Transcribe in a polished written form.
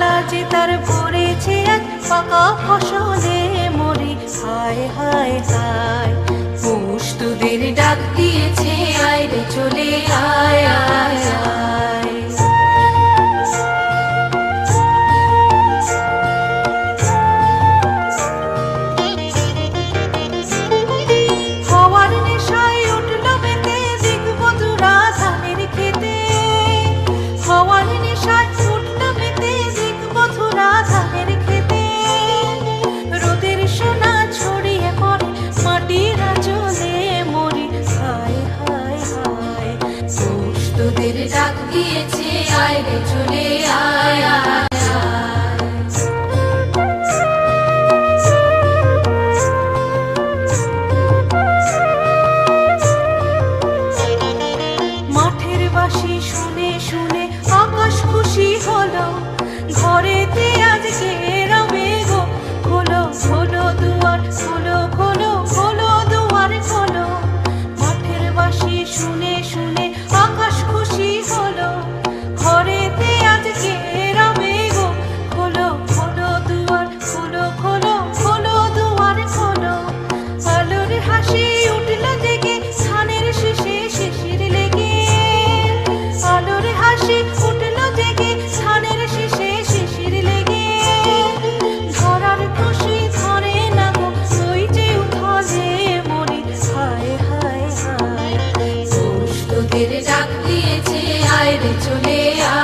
জ্বালা যে তার পড়েছে আজ পাকা ফসলে মরি। হায় হায় হায় পৌষ তোদের ডাক দিয়েছে, আয় রে চলে আয় আয় আয়। হওয়ার নেশায় উঠল মেতে দিগবধুরা ধানের খেতে, হওয়ার নেশায় উঠল মেতে দিগবধুরা ধানের খেতে। রোদের সোনা ছড়িয়ে পড়ে মাটির আঁচলে মরি। হায় হায় হায় পৌষ তোদের ডাক দিয়েছে, আয় রে চলে আয় আয়। মাঠের বাঁশি শুনে শুনে আকাশ খুশি হলো, ঘরেতে আজকে রবে গো খোলো খোলো দুয়ার, খোলো খোলো খোলো দুয়ার খোলো। মাঠের বাঁশি শুনে শুনে আকাশ খুশি হলো, ঘরেতে আজকে রবে গো খোলো খোলো দুয়ার, খোলো খোলো খোলো দুয়ার খোলো। আলোর হাসি উঠল জেগে ধানের শীষে শিশির লেগে, আলোর হাসি উঠল জেগে ধানের শীষে শিশির লেগে। ধরার খুশি ধরে না গো ওই যে উঠলে মরি। হায় হায় হায় পৌষ তোদের ডাক দিয়েছে, আয় রে চলে আয়।